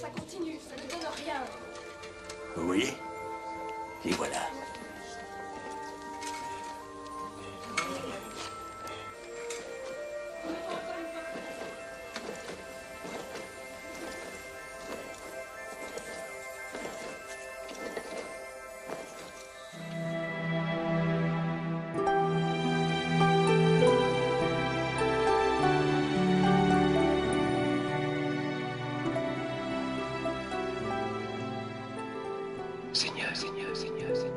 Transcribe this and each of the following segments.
Ça continue, ça ne donne rien. Vous voyez? Les voilà. Seigneur, Seigneur, Seigneur, Seigneur.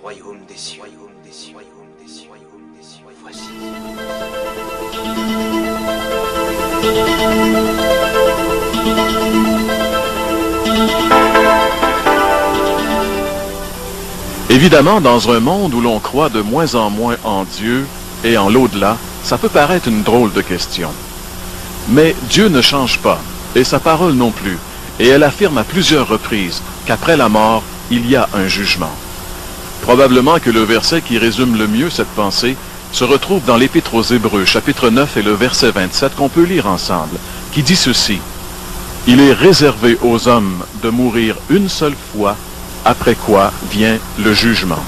Royaume des cieux, royaume des cieux, royaume des cieux, royaume des cieux. Voici. Évidemment, dans un monde où l'on croit de moins en moins en Dieu et en l'au-delà, ça peut paraître une drôle de question. Mais Dieu ne change pas, et sa parole non plus, et elle affirme à plusieurs reprises qu'après la mort, il y a un jugement. Probablement que le verset qui résume le mieux cette pensée se retrouve dans l'Épître aux Hébreux, chapitre 9 et le verset 27, qu'on peut lire ensemble, qui dit ceci: « Il est réservé aux hommes de mourir une seule fois, après quoi vient le jugement. »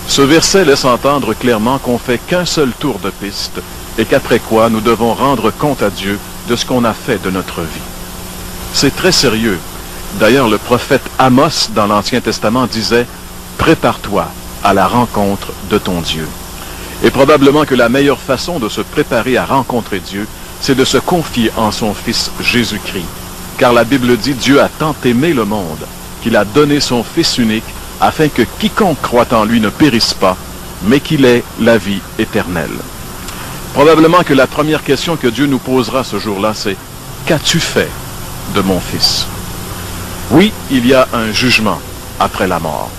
Ce verset laisse entendre clairement qu'on fait qu'un seul tour de piste, et qu'après quoi nous devons rendre compte à Dieu de ce qu'on a fait de notre vie. C'est très sérieux. D'ailleurs, le prophète Amos dans l'Ancien Testament disait: « Prépare-toi à la rencontre de ton Dieu. » Et probablement que la meilleure façon de se préparer à rencontrer Dieu, c'est de se confier en son Fils Jésus-Christ. Car la Bible dit: « Dieu a tant aimé le monde qu'il a donné son Fils unique, afin que quiconque croit en lui ne périsse pas, mais qu'il ait la vie éternelle. » Probablement que la première question que Dieu nous posera ce jour-là, c'est: « Qu'as-tu fait de mon Fils ?» Oui, il y a un jugement après la mort.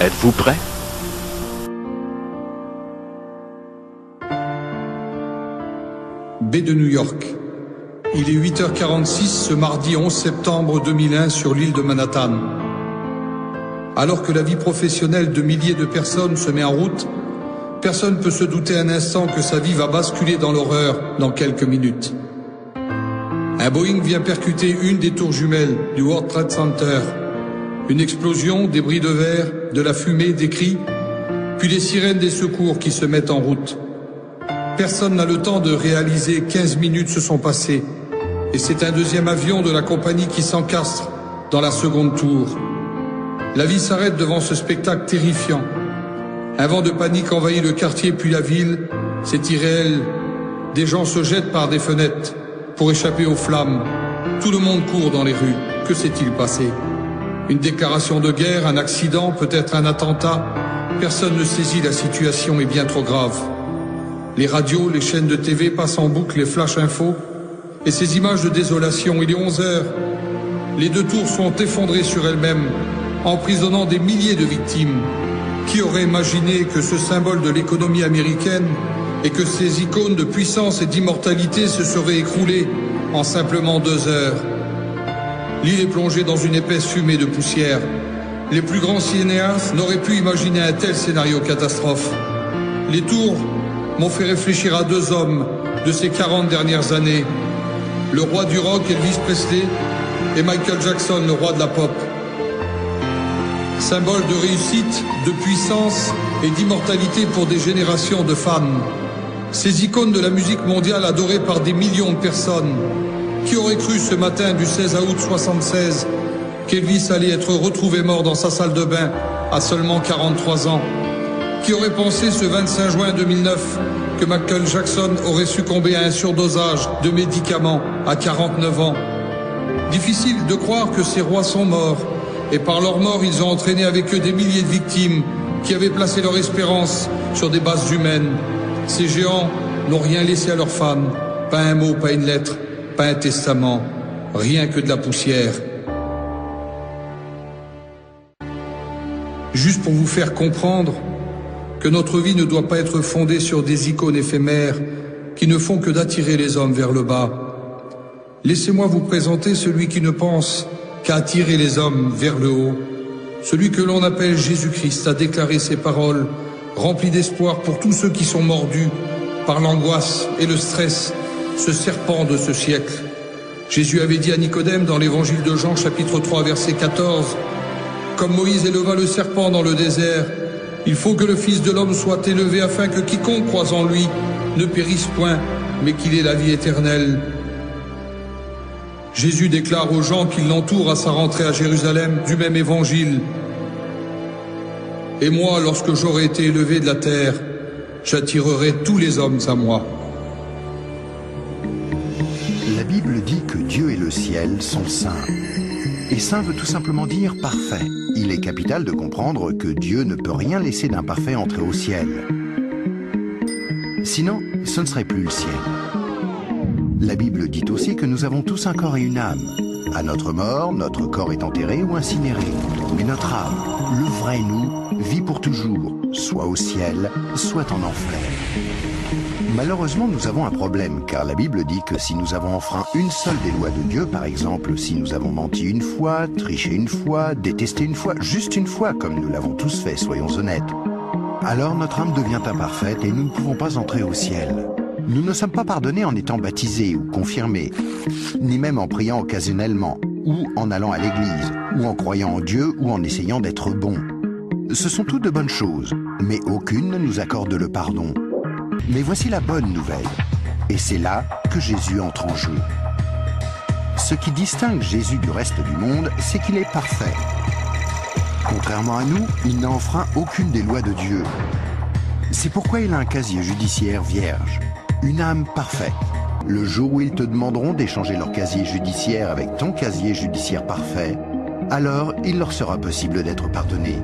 Êtes-vous prêts? Baie de New York. Il est 8h46 ce mardi 11 septembre 2001 sur l'île de Manhattan. Alors que la vie professionnelle de milliers de personnes se met en route, personne ne peut se douter un instant que sa vie va basculer dans l'horreur dans quelques minutes. Un Boeing vient percuter une des tours jumelles du World Trade Center. Une explosion, des bris de verre, de la fumée, des cris, puis les sirènes des secours qui se mettent en route. Personne n'a le temps de réaliser 15 minutes se sont passées, et c'est un deuxième avion de la compagnie qui s'encastre dans la seconde tour. La vie s'arrête devant ce spectacle terrifiant. Un vent de panique envahit le quartier puis la ville. C'est irréel. Des gens se jettent par des fenêtres pour échapper aux flammes. Tout le monde court dans les rues. Que s'est-il passé? Une déclaration de guerre, un accident, peut-être un attentat? Personne ne saisit, la situation est bien trop grave. Les radios, les chaînes de TV passent en boucle les flash infos et ces images de désolation. Il est 11 heures. Les deux tours sont effondrées sur elles-mêmes, emprisonnant des milliers de victimes. Qui aurait imaginé que ce symbole de l'économie américaine et que ces icônes de puissance et d'immortalité se seraient écroulées en simplement 2 heures? L'île est plongée dans une épaisse fumée de poussière. Les plus grands cinéastes n'auraient pu imaginer un tel scénario catastrophe. Les tours m'ont fait réfléchir à deux hommes de ces 40 dernières années. Le roi du rock, Elvis Presley, et Michael Jackson, le roi de la pop. Symbole de réussite, de puissance et d'immortalité pour des générations de fans. Ces icônes de la musique mondiale adorées par des millions de personnes. Qui aurait cru ce matin du 16 août 1976 qu'Elvis allait être retrouvé mort dans sa salle de bain à seulement 43 ans? Qui aurait pensé ce 25 juin 2009 que Michael Jackson aurait succombé à un surdosage de médicaments à 49 ans? Difficile de croire que ces rois sont morts, et par leur mort, ils ont entraîné avec eux des milliers de victimes qui avaient placé leur espérance sur des bases humaines. Ces géants n'ont rien laissé à leurs fans, pas un mot, pas une lettre, pas un testament, rien que de la poussière. Juste pour vous faire comprendre que notre vie ne doit pas être fondée sur des icônes éphémères qui ne font que d'attirer les hommes vers le bas. Laissez-moi vous présenter celui qui ne pense qu'à attirer les hommes vers le haut. Celui que l'on appelle Jésus-Christ a déclaré ces paroles, remplies d'espoir pour tous ceux qui sont mordus par l'angoisse et le stress, ce serpent de ce siècle. Jésus avait dit à Nicodème dans l'évangile de Jean, chapitre 3, verset 14, « Comme Moïse éleva le serpent dans le désert, il faut que le Fils de l'homme soit élevé afin que quiconque croise en lui ne périsse point, mais qu'il ait la vie éternelle. » Jésus déclare aux gens qui l'entourent à sa rentrée à Jérusalem du même évangile. « Et moi, lorsque j'aurai été élevé de la terre, j'attirerai tous les hommes à moi. » La Bible dit que Dieu et le ciel sont saints. Et saint veut tout simplement dire parfait. Il est capital de comprendre que Dieu ne peut rien laisser d'imparfait entrer au ciel. Sinon, ce ne serait plus le ciel. La Bible dit aussi que nous avons tous un corps et une âme. À notre mort, notre corps est enterré ou incinéré. Mais notre âme, le vrai nous, vit pour toujours, soit au ciel, soit en enfer. Malheureusement, nous avons un problème, car la Bible dit que si nous avons enfreint une seule des lois de Dieu, par exemple, si nous avons menti une fois, triché une fois, détesté une fois, juste une fois, comme nous l'avons tous fait, soyons honnêtes, alors notre âme devient imparfaite et nous ne pouvons pas entrer au ciel. Nous ne sommes pas pardonnés en étant baptisés ou confirmés, ni même en priant occasionnellement, ou en allant à l'église, ou en croyant en Dieu, ou en essayant d'être bons. Ce sont toutes de bonnes choses, mais aucune ne nous accorde le pardon. Mais voici la bonne nouvelle, et c'est là que Jésus entre en jeu. Ce qui distingue Jésus du reste du monde, c'est qu'il est parfait. Contrairement à nous, il n'a enfreint aucune des lois de Dieu. C'est pourquoi il a un casier judiciaire vierge, une âme parfaite. Le jour où ils te demanderont d'échanger leur casier judiciaire avec ton casier judiciaire parfait, alors il leur sera possible d'être pardonnés.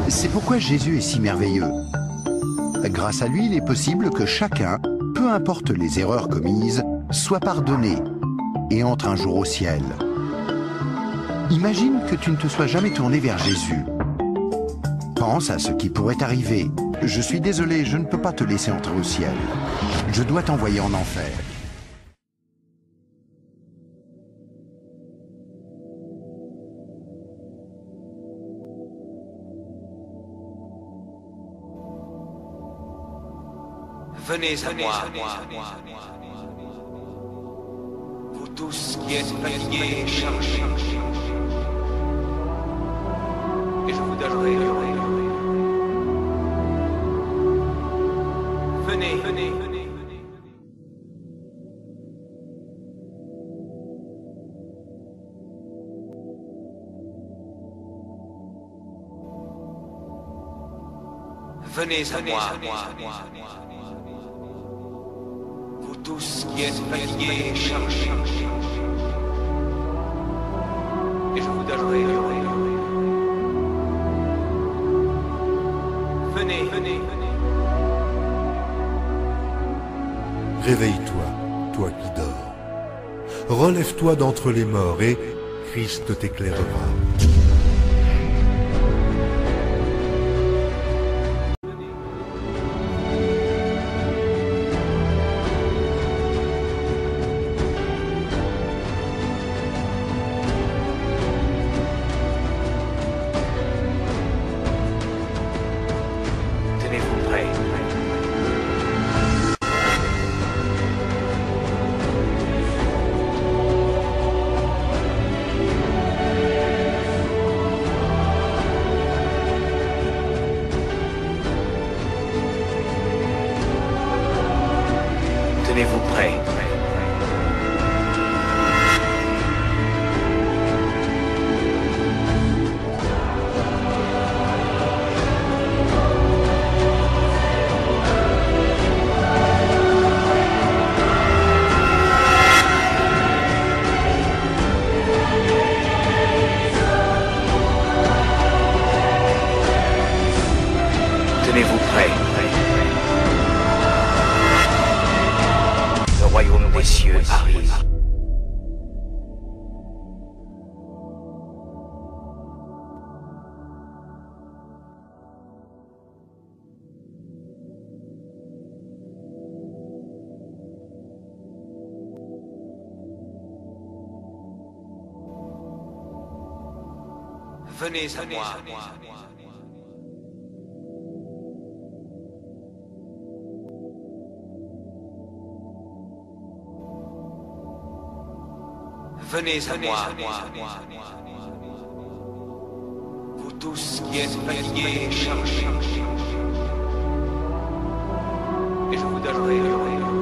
C'est pourquoi Jésus est si merveilleux. Grâce à lui, il est possible que chacun, peu importe les erreurs commises, soit pardonné et entre un jour au ciel. Imagine que tu ne te sois jamais tourné vers Jésus. Pense à ce qui pourrait arriver. Je suis désolé, je ne peux pas te laisser entrer au ciel. Je dois t'envoyer en enfer. Venez à moi, vous tous qui êtes fatigués et chargés, et je vous donnerai le repos. Venez, venez, venez, venez. Venez à moi, vous tous qui êtes fatigués et chargés, et je vous donnerai le repos. Venez, venez, venez. Réveille-toi, toi qui dors. Relève-toi d'entre les morts et Christ t'éclairera. Tenez-vous prêts. Tenez-vous prêts. Le royaume des cieux arrive. Venez à moi. Venez à moi, vous tous qui êtes fatigués et chargés, et je vous donnerai le repos.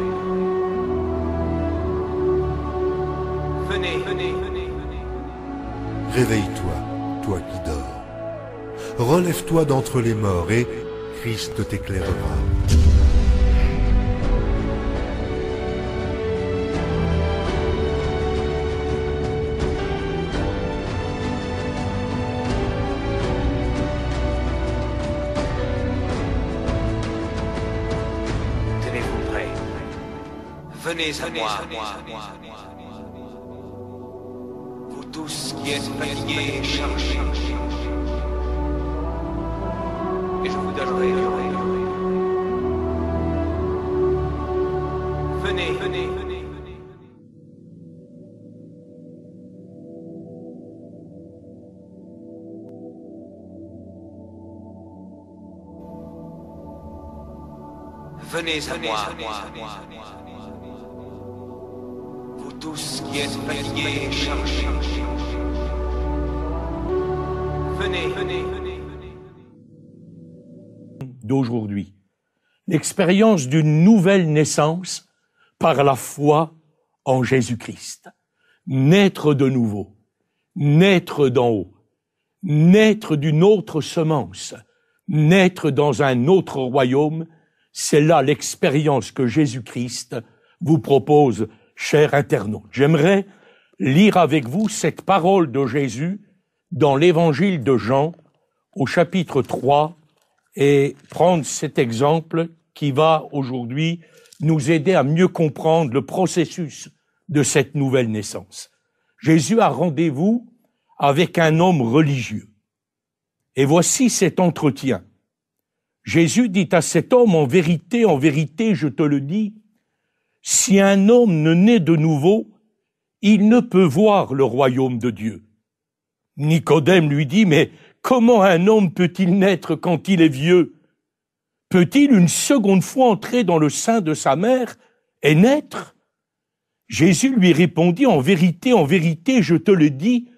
Venez, venez, venez, venez. Réveille-toi, toi qui dors. Relève-toi d'entre les morts et Christ t'éclairera. Venez à moi, vous tous qui êtes fatigués et chargés, et je vous donnerai le repos. Venez, venez, venez, venez. Venez à moi. Tous qui êtes fatigués et chargés. Venez, venez, venez, venez. D'aujourd'hui, l'expérience d'une nouvelle naissance par la foi en Jésus-Christ. Naître de nouveau, naître d'en haut, naître d'une autre semence, naître dans un autre royaume, c'est là l'expérience que Jésus-Christ vous propose, chers internautes. J'aimerais lire avec vous cette parole de Jésus dans l'évangile de Jean au chapitre 3 et prendre cet exemple qui va aujourd'hui nous aider à mieux comprendre le processus de cette nouvelle naissance. Jésus a rendez-vous avec un homme religieux. Et voici cet entretien. Jésus dit à cet homme, en vérité, je te le dis, si un homme ne naît de nouveau, il ne peut voir le royaume de Dieu. Nicodème lui dit, mais comment un homme peut-il naître quand il est vieux? Peut-il une seconde fois entrer dans le sein de sa mère et naître? Jésus lui répondit, en vérité, je te le dis,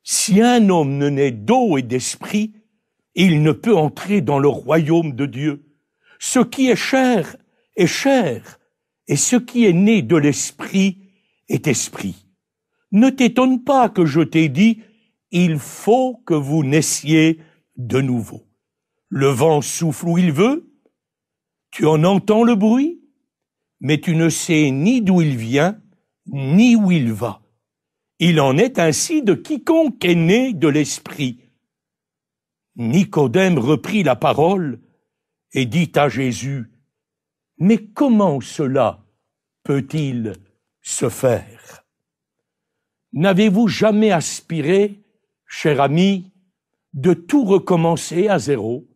si un homme ne naît d'eau et d'esprit, il ne peut entrer dans le royaume de Dieu. Ce qui est chair, et ce qui est né de l'esprit est esprit. Ne t'étonne pas que je t'ai dit, il faut que vous naissiez de nouveau. Le vent souffle où il veut, tu en entends le bruit, mais tu ne sais ni d'où il vient, ni où il va. Il en est ainsi de quiconque est né de l'esprit. Nicodème reprit la parole et dit à Jésus, « Mais comment cela peut-il se faire ?» N'avez-vous jamais aspiré, cher ami, de tout recommencer à zéro?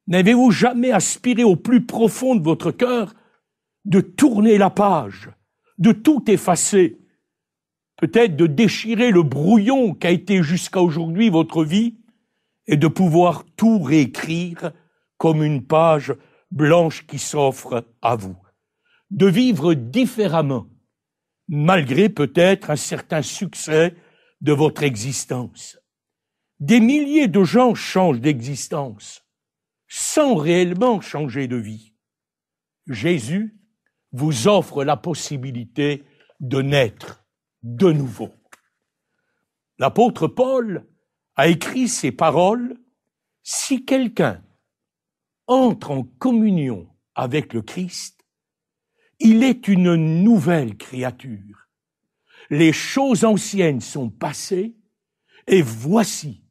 N'avez-vous jamais aspiré au plus profond de votre cœur de tourner la page, de tout effacer, peut-être de déchirer le brouillon qu'a été jusqu'à aujourd'hui votre vie et de pouvoir tout réécrire comme une page blanche qui s'offre à vous, de vivre différemment, malgré peut-être un certain succès de votre existence. Des milliers de gens changent d'existence sans réellement changer de vie. Jésus vous offre la possibilité de naître de nouveau. L'apôtre Paul a écrit ces paroles: « Si quelqu'un entre en communion avec le Christ, il est une nouvelle créature. Les choses anciennes sont passées, et voici,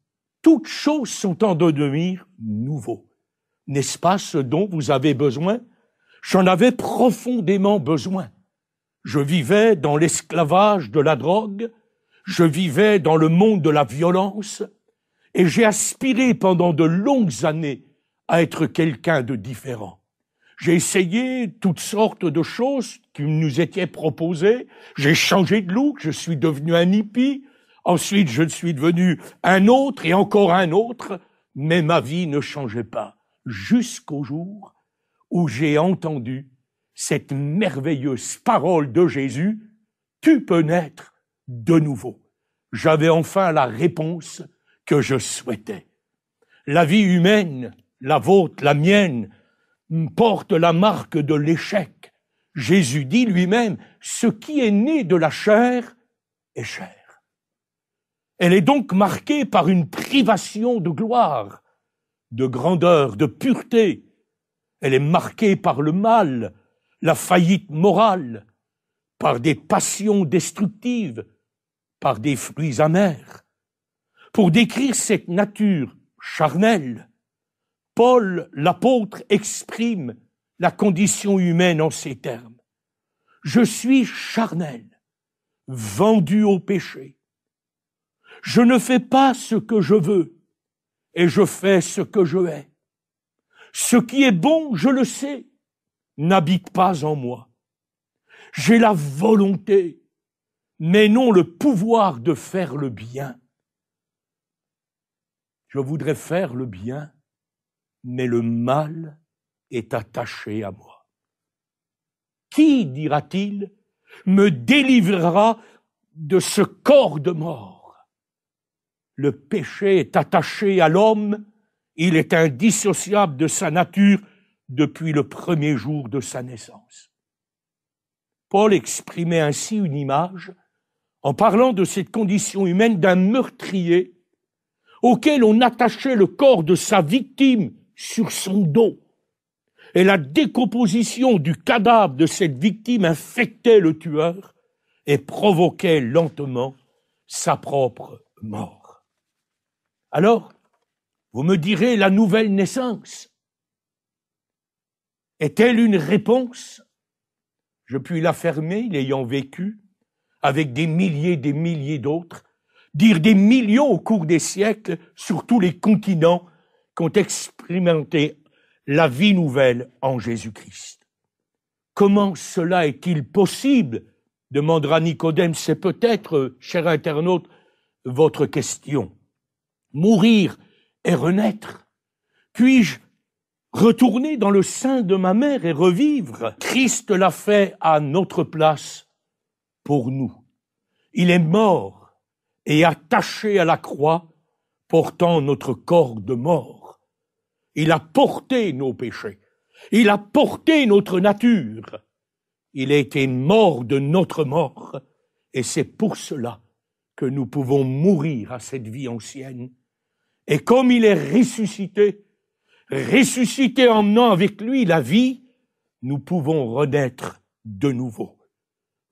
toutes choses sont en devenir nouveau. » N'est-ce pas ce dont vous avez besoin? J'en avais profondément besoin. Je vivais dans l'esclavage de la drogue, je vivais dans le monde de la violence, et j'ai aspiré pendant de longues années à être quelqu'un de différent. J'ai essayé toutes sortes de choses qui nous étaient proposées. J'ai changé de look, je suis devenu un hippie. Ensuite, je suis devenu un autre et encore un autre. Mais ma vie ne changeait pas jusqu'au jour où j'ai entendu cette merveilleuse parole de Jésus: « Tu peux naître de nouveau. » J'avais enfin la réponse que je souhaitais. La vie humaine, la vôtre, la mienne, porte la marque de l'échec. Jésus dit lui-même: « Ce qui est né de la chair est chair. » Elle est donc marquée par une privation de gloire, de grandeur, de pureté. Elle est marquée par le mal, la faillite morale, par des passions destructives, par des fruits amers. Pour décrire cette nature charnelle, Paul, l'apôtre, exprime la condition humaine en ces termes: « Je suis charnel, vendu au péché. Je ne fais pas ce que je veux, et je fais ce que je hais. Ce qui est bon, je le sais, n'habite pas en moi. J'ai la volonté, mais non le pouvoir de faire le bien. Je voudrais faire le bien, mais le mal est attaché à moi. Qui, dira-t-il, me délivrera de ce corps de mort? Le péché est attaché à l'homme, il est indissociable de sa nature depuis le premier jour de sa naissance. » Paul exprimait ainsi une image en parlant de cette condition humaine d'un meurtrier auquel on attachait le corps de sa victime sur son dos. Et la décomposition du cadavre de cette victime infectait le tueur et provoquait lentement sa propre mort. Alors, vous me direz, la nouvelle naissance est-elle une réponse? Je puis l'affirmer, l'ayant vécu, avec des milliers d'autres, dire des millions au cours des siècles sur tous les continents qui ont expérimenté la vie nouvelle en Jésus-Christ. Comment cela est-il possible? Demandera Nicodème. C'est peut-être, cher internaute, votre question. Mourir et renaître? Puis-je retourner dans le sein de ma mère et revivre? Christ l'a fait à notre place pour nous. Il est mort et attaché à la croix, portant notre corps de mort. Il a porté nos péchés. Il a porté notre nature. Il a été mort de notre mort. Et c'est pour cela que nous pouvons mourir à cette vie ancienne. Et comme il est ressuscité emmenant avec lui la vie, nous pouvons renaître de nouveau.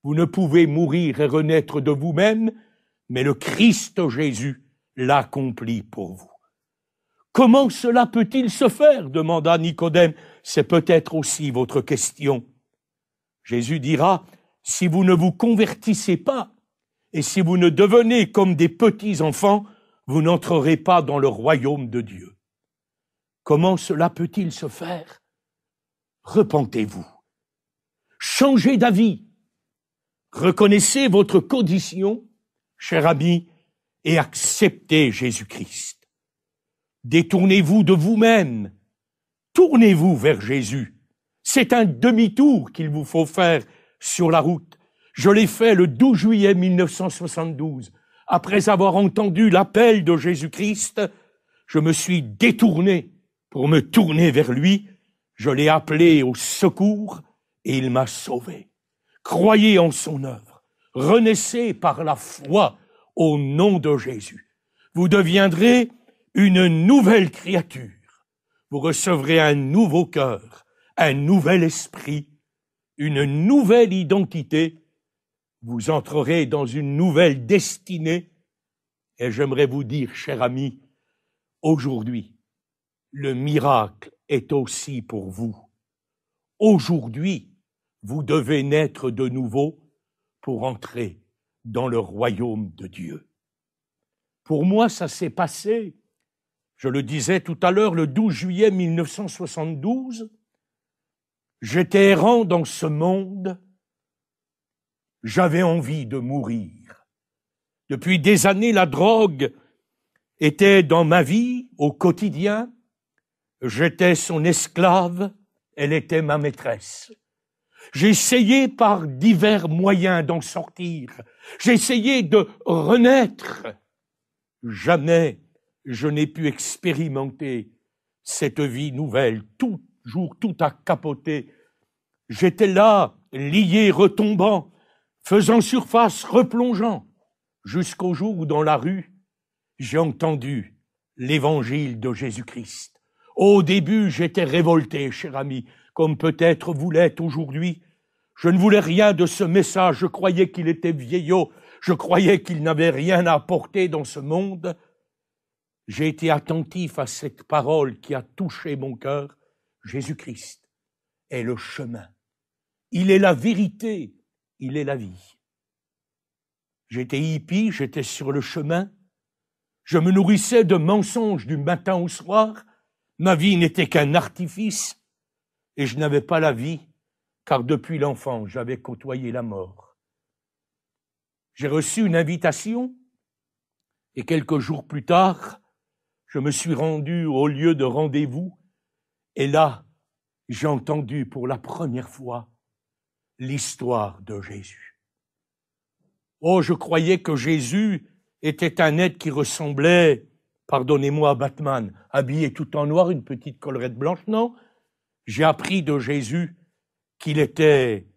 Vous ne pouvez mourir et renaître de vous-même, mais le Christ Jésus l'a accompli pour vous. Comment cela peut-il se faire? Demanda Nicodème. C'est peut-être aussi votre question. Jésus dira, si vous ne vous convertissez pas, et si vous ne devenez comme des petits enfants, vous n'entrerez pas dans le royaume de Dieu. Comment cela peut-il se faire? Repentez-vous. Changez d'avis. Reconnaissez votre condition, cher ami, et acceptez Jésus-Christ. Détournez-vous de vous-même. Tournez-vous vers Jésus. C'est un demi-tour qu'il vous faut faire sur la route. Je l'ai fait le 12 juillet 1972. Après avoir entendu l'appel de Jésus-Christ, je me suis détourné pour me tourner vers lui. Je l'ai appelé au secours et il m'a sauvé. Croyez en son œuvre. Renaissez par la foi au nom de Jésus. Vous deviendrez une nouvelle créature. Vous recevrez un nouveau cœur, un nouvel esprit, une nouvelle identité. Vous entrerez dans une nouvelle destinée. Et j'aimerais vous dire, cher ami, aujourd'hui, le miracle est aussi pour vous. Aujourd'hui, vous devez naître de nouveau pour entrer dans le royaume de Dieu. Pour moi, ça s'est passé, je le disais tout à l'heure, le 12 juillet 1972. J'étais errant dans ce monde. J'avais envie de mourir. Depuis des années, la drogue était dans ma vie au quotidien. J'étais son esclave, elle était ma maîtresse. J'ai essayé par divers moyens d'en sortir. J'ai essayé de renaître. Jamais je n'ai pu expérimenter cette vie nouvelle. Toujours tout a capoté. J'étais là, lié, retombant, faisant surface, replongeant, jusqu'au jour où dans la rue, j'ai entendu l'évangile de Jésus-Christ. Au début, j'étais révolté, cher ami, comme peut-être vous l'êtes aujourd'hui. Je ne voulais rien de ce message, je croyais qu'il était vieillot, je croyais qu'il n'avait rien à apporter dans ce monde. J'ai été attentif à cette parole qui a touché mon cœur. Jésus-Christ est le chemin. Il est la vérité, il est la vie. J'étais hippie, j'étais sur le chemin. Je me nourrissais de mensonges du matin au soir. Ma vie n'était qu'un artifice et je n'avais pas la vie, car depuis l'enfance, j'avais côtoyé la mort. J'ai reçu une invitation et quelques jours plus tard, je me suis rendu au lieu de rendez-vous et là, j'ai entendu pour la première fois l'histoire de Jésus. Oh, je croyais que Jésus était un être qui ressemblait, pardonnez-moi, à Batman, habillé tout en noir, une petite collerette blanche. Non, j'ai appris de Jésus qu'il était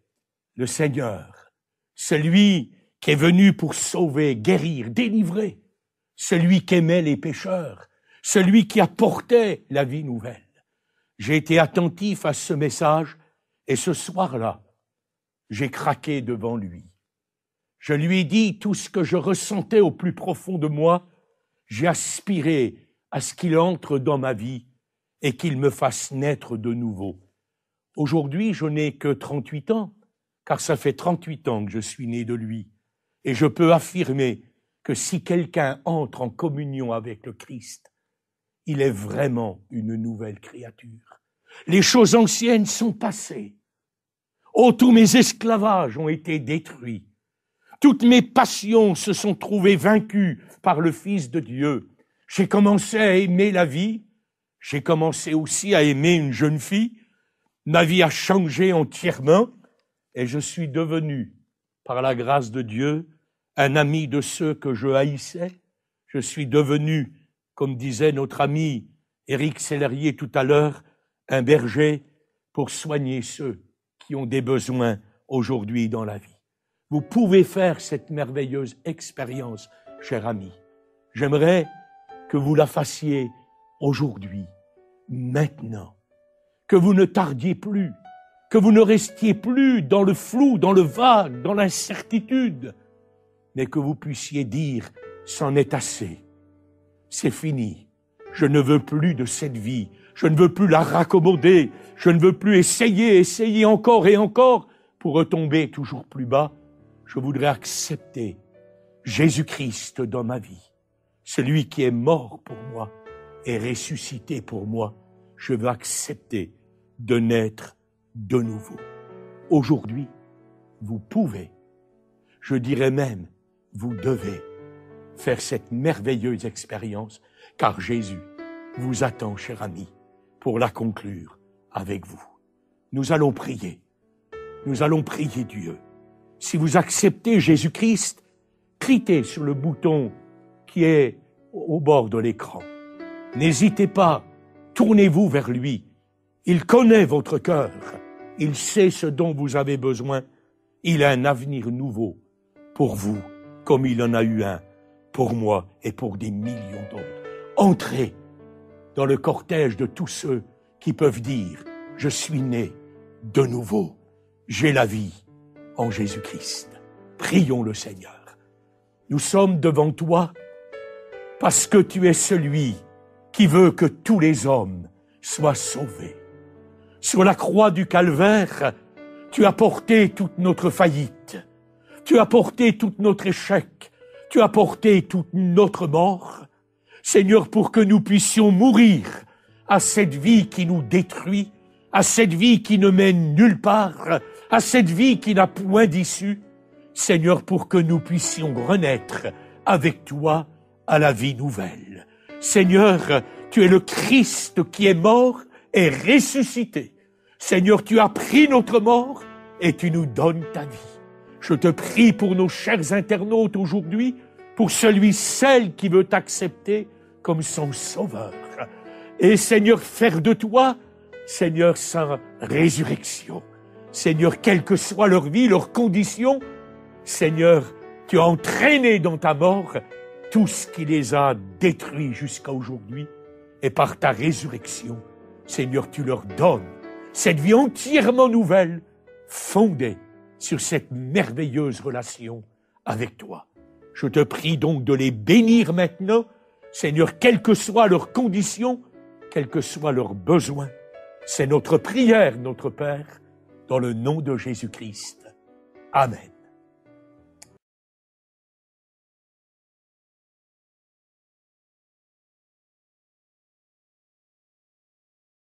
le Seigneur, celui qui est venu pour sauver, guérir, délivrer, celui qui aimait les pécheurs, celui qui apportait la vie nouvelle. J'ai été attentif à ce message et ce soir-là, j'ai craqué devant lui. Je lui ai dit tout ce que je ressentais au plus profond de moi. J'ai aspiré à ce qu'il entre dans ma vie et qu'il me fasse naître de nouveau. Aujourd'hui, je n'ai que 38 ans, car ça fait 38 ans que je suis né de lui. Et je peux affirmer que si quelqu'un entre en communion avec le Christ, il est vraiment une nouvelle créature. Les choses anciennes sont passées. Oh, tous mes esclavages ont été détruits. Toutes mes passions se sont trouvées vaincues par le Fils de Dieu. J'ai commencé à aimer la vie. J'ai commencé aussi à aimer une jeune fille. Ma vie a changé entièrement et je suis devenu, par la grâce de Dieu, un ami de ceux que je haïssais. Je suis devenu, comme disait notre ami Éric Sellerier tout à l'heure, un berger pour soigner ceux qui ont des besoins aujourd'hui dans la vie. Vous pouvez faire cette merveilleuse expérience, cher ami. J'aimerais que vous la fassiez aujourd'hui, maintenant, que vous ne tardiez plus, que vous ne restiez plus dans le flou, dans le vague, dans l'incertitude, mais que vous puissiez dire « c'en est assez, c'est fini, je ne veux plus de cette vie, je ne veux plus la raccommoder, je ne veux plus essayer encore et encore pour retomber toujours plus bas. Je voudrais accepter Jésus-Christ dans ma vie, celui qui est mort pour moi et ressuscité pour moi. Je veux accepter de naître de nouveau. Aujourd'hui, vous pouvez, je dirais même, vous devez faire cette merveilleuse expérience, car Jésus vous attend, cher ami, pour la conclure avec vous. Nous allons prier Dieu. Si vous acceptez Jésus-Christ, cliquez sur le bouton qui est au bord de l'écran. N'hésitez pas, tournez-vous vers lui. Il connaît votre cœur. Il sait ce dont vous avez besoin. Il a un avenir nouveau pour vous, comme il en a eu un pour moi et pour des millions d'autres. Entrez dans le cortège de tous ceux qui peuvent dire « Je suis né de nouveau, j'ai la vie en Jésus-Christ ». Prions le Seigneur. Nous sommes devant toi parce que tu es celui qui veut que tous les hommes soient sauvés. Sur la croix du Calvaire, tu as porté toute notre faillite, tu as porté tout notre échec, tu as porté toute notre mort. Seigneur, pour que nous puissions mourir à cette vie qui nous détruit, à cette vie qui ne mène nulle part, à cette vie qui n'a point d'issue. Seigneur, pour que nous puissions renaître avec toi à la vie nouvelle. Seigneur, tu es le Christ qui est mort et ressuscité. Seigneur, tu as pris notre mort et tu nous donnes ta vie. Je te prie pour nos chers internautes aujourd'hui, pour celle qui veut t'accepter comme son sauveur. Et Seigneur, faire de toi, Seigneur, sa résurrection. Seigneur, quelle que soit leur vie, leurs conditions, Seigneur, tu as entraîné dans ta mort tout ce qui les a détruits jusqu'à aujourd'hui. Et par ta résurrection, Seigneur, tu leur donnes cette vie entièrement nouvelle, fondée sur cette merveilleuse relation avec toi. Je te prie donc de les bénir maintenant, Seigneur, quelles que soient leurs conditions, quels que soient leurs besoins. C'est notre prière, notre Père, dans le nom de Jésus-Christ. Amen.